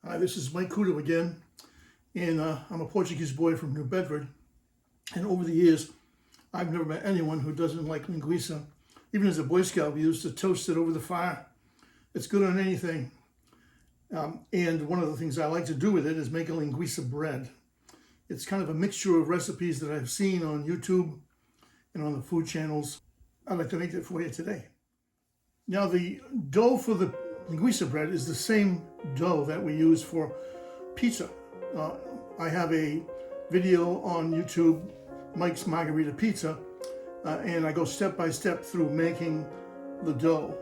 Hi, this is Mike Couto again, and I'm a Portuguese boy from New Bedford, and over the years, I've never met anyone who doesn't like linguiça. Even as a Boy Scout, we used to toast it over the fire. It's good on anything, and one of the things I like to do with it is make a linguiça bread. It's kind of a mixture of recipes that I've seen on YouTube and on the food channels. I'd like to make that for you today. Now, the dough for the linguiça bread is the same dough that we use for pizza. I have a video on YouTube, Mike's Margarita Pizza, and I go step by step through making the dough.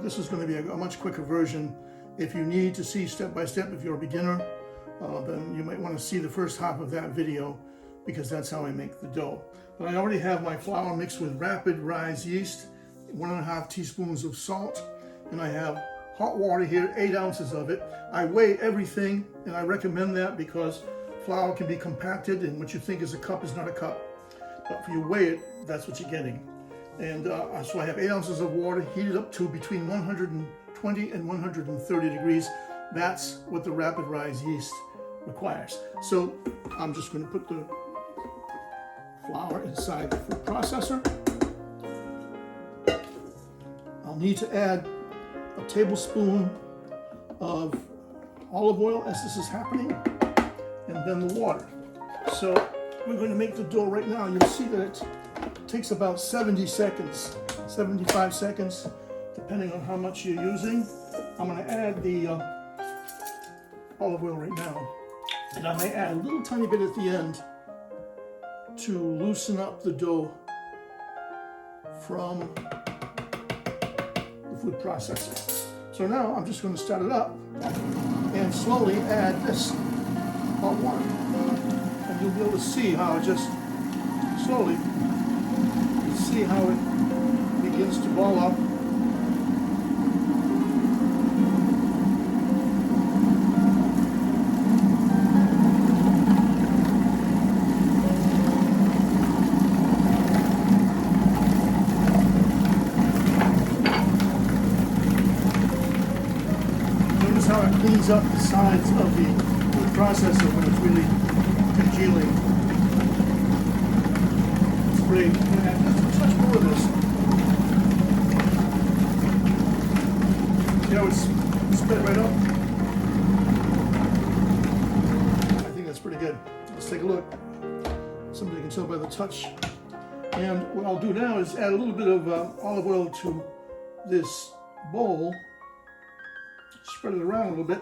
This is going to be a much quicker version. If you need to see step by step, if you're a beginner, then you might want to see the first half of that video, because that's how I make the dough. But I already have my flour mixed with rapid rise yeast, 1.5 teaspoons of salt, and I have hot water here, 8 ounces of it. I weigh everything, and I recommend that because flour can be compacted, and what you think is a cup is not a cup. But if you weigh it, that's what you're getting. And so I have 8 ounces of water heated up to between 120 and 130 degrees. That's what the rapid rise yeast requires. So I'm just going to put the flour inside the food processor. I'll need to add a tablespoon of olive oil as this is happening, and then the water. So we're going to make the dough right now. You'll see that it takes about 70 seconds, 75 seconds, depending on how much you're using. I'm going to add the olive oil right now, and I may add a little tiny bit at the end to loosen up the dough from the food processor. So now I'm just going to start it up and slowly add this hot water. And you'll be able to see how it just slowly, you see how it begins to ball up. How it cleans up the sides of the food processor when it's really congealing. It's great. I'm going to add just a touch more of this. See how it's split right up? I think that's pretty good. Let's take a look. Somebody can tell by the touch. And what I'll do now is add a little bit of olive oil to this bowl. Spread it around a little bit.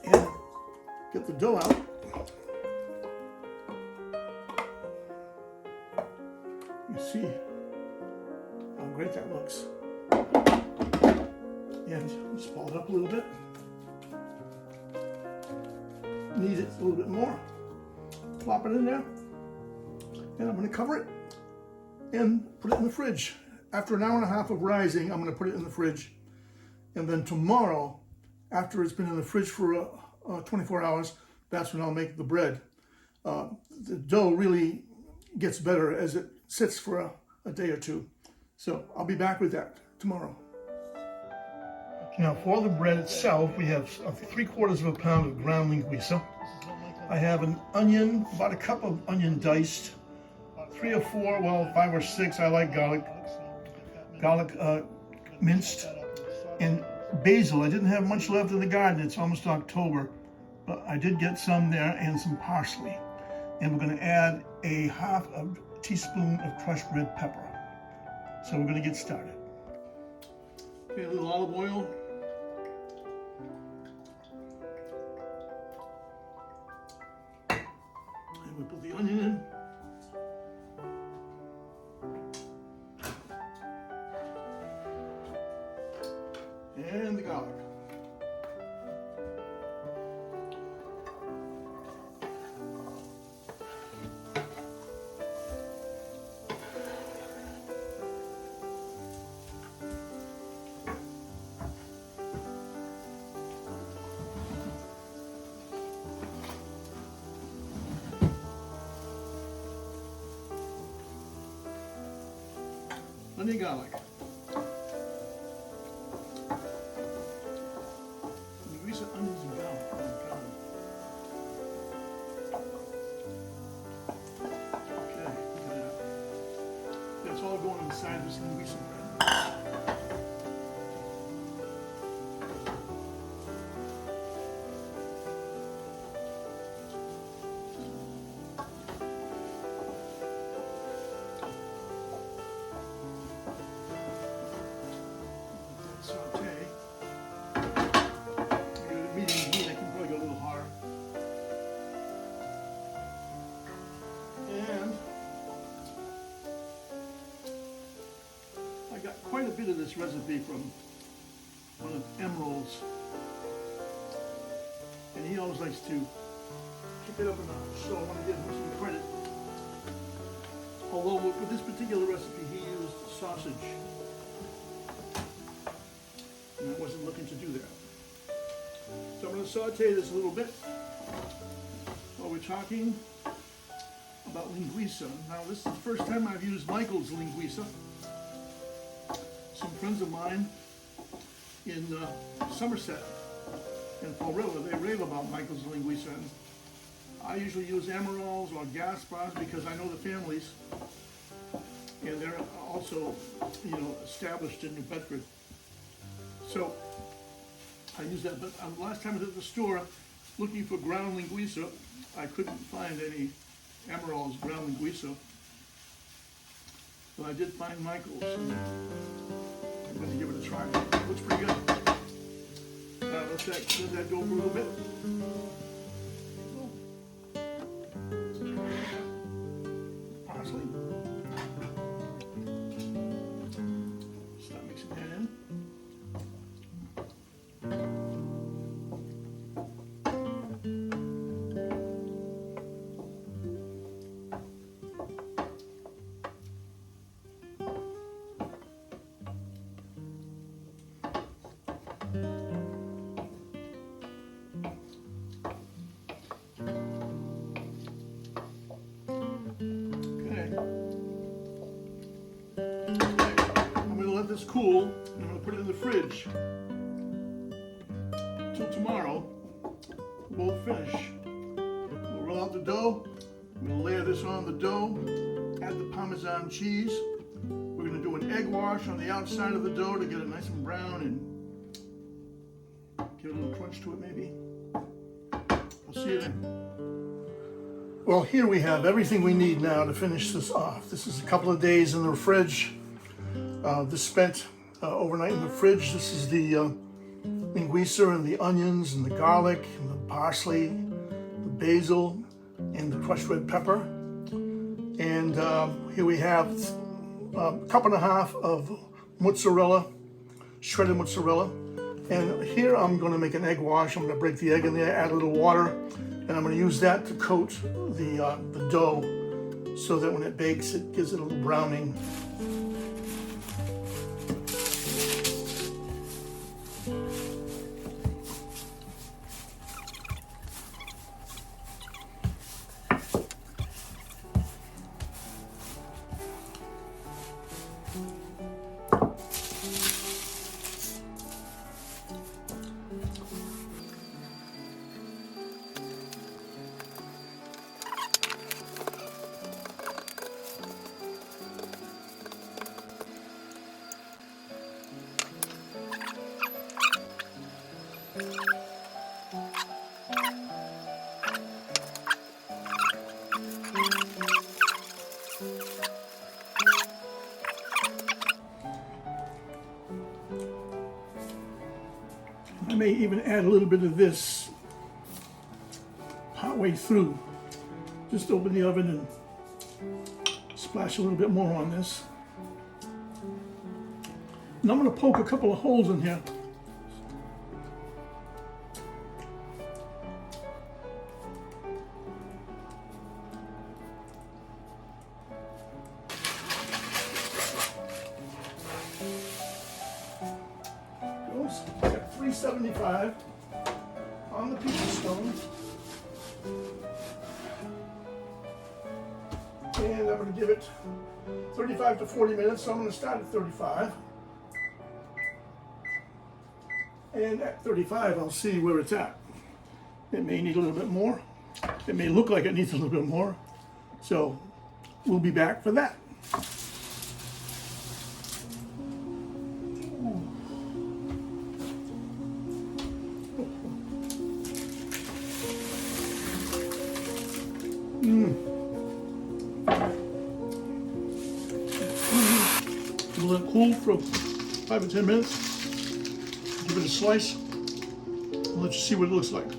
And get the dough out. You see how great that looks. And just ball it up a little bit. Knead it a little bit more. Plop it in there. And I'm going to cover it and put it in the fridge. After an hour and a half of rising, I'm going to put it in the fridge. And then tomorrow, after it's been in the fridge for 24 hours, that's when I'll make the bread. The dough really gets better as it sits for a day or two. So I'll be back with that tomorrow. Now for the bread itself, we have 3/4 pound of ground linguiça. I have an onion, about a cup of onion diced. 3 or 4, well, 5 or 6, I like garlic minced, and basil. I didn't have much left in the garden, it's almost October, but I did get some there, and some parsley. And we're going to add a 1/2 teaspoon of crushed red pepper. So we're going to get started. Okay, a little olive oil. And we put the onion in. And the garlic. Onion garlic. That's all going inside this linguiça bread. Saute. Medium heat, I can probably go a little higher. And I got quite a bit of this recipe from one of Emerald's, and he always likes to keep it up a notch, so I want to give him some credit. Although with this particular recipe he used sausage, and I wasn't looking to do that. So I'm going to saute this a little bit while we're talking about linguiça. Now this is the first time I've used Michael's linguiça. Some friends of mine in Somerset and Fall River, they rave about Michael's linguiça. And I usually use Emerald's or Gaspar's because I know the families, and they're also, you know, established in New Bedford. So I use that, but last time I was at the store looking for ground linguiça, I couldn't find any Emerald's ground linguiça. But I did find Michael's, and I'm going to give it a try. It looks pretty good. Let that go for a little bit. Parsley. Start mixing that in. This cool, and I'm going to put it in the fridge till tomorrow. We'll finish. We'll roll out the dough. I'm going to layer this on the dough, add the Parmesan cheese. We're going to do an egg wash on the outside of the dough to get it nice and brown and give a little crunch to it maybe. I'll see you then. Well, here we have everything we need now to finish this off. This is a couple of days in the fridge. This spent overnight in the fridge. This is the linguiça and the onions and the garlic and the parsley, the basil and the crushed red pepper. And here we have a cup and a half of mozzarella, shredded mozzarella. And here I'm going to make an egg wash. I'm going to break the egg in there, add a little water, and I'm going to use that to coat the dough so that when it bakes it gives it a little browning. I may even add a little bit of this partway through. Just open the oven and splash a little bit more on this. And I'm going to poke a couple of holes in here. At 375 on the pizza stone, and I'm going to give it 35 to 40 minutes. So I'm going to start at 35, and at 35 I'll see where it's at. It may need a little bit more. It may look like it needs a little bit more. So we'll be back for that. We'll let it cool for 5 or 10 minutes. Give it a slice. I'll let you see what it looks like.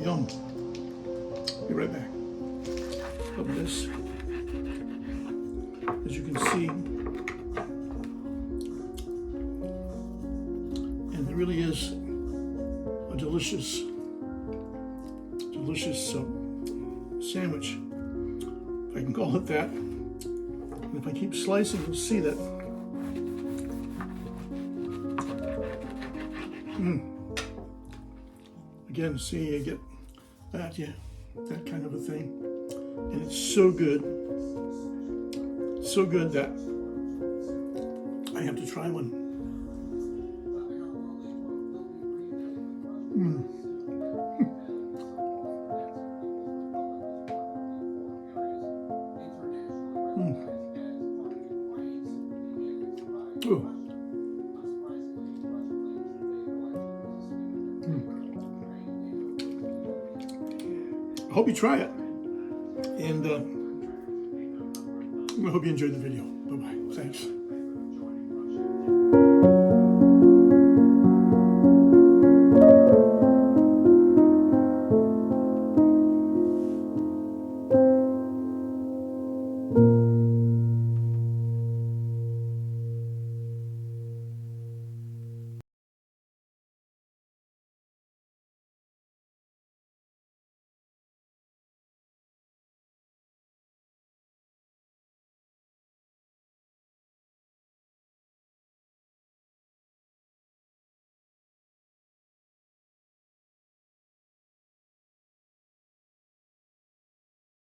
Yum. Be right back. Look at this. As you can see, and it really is a delicious sandwich, if I can call it that. And if I keep slicing, you'll see that. Again, see, you get that, yeah, that kind of a thing. And it's so good that I have to try one. Ooh. I hope you try it, and I hope you enjoyed the video. Bye-bye. Thanks.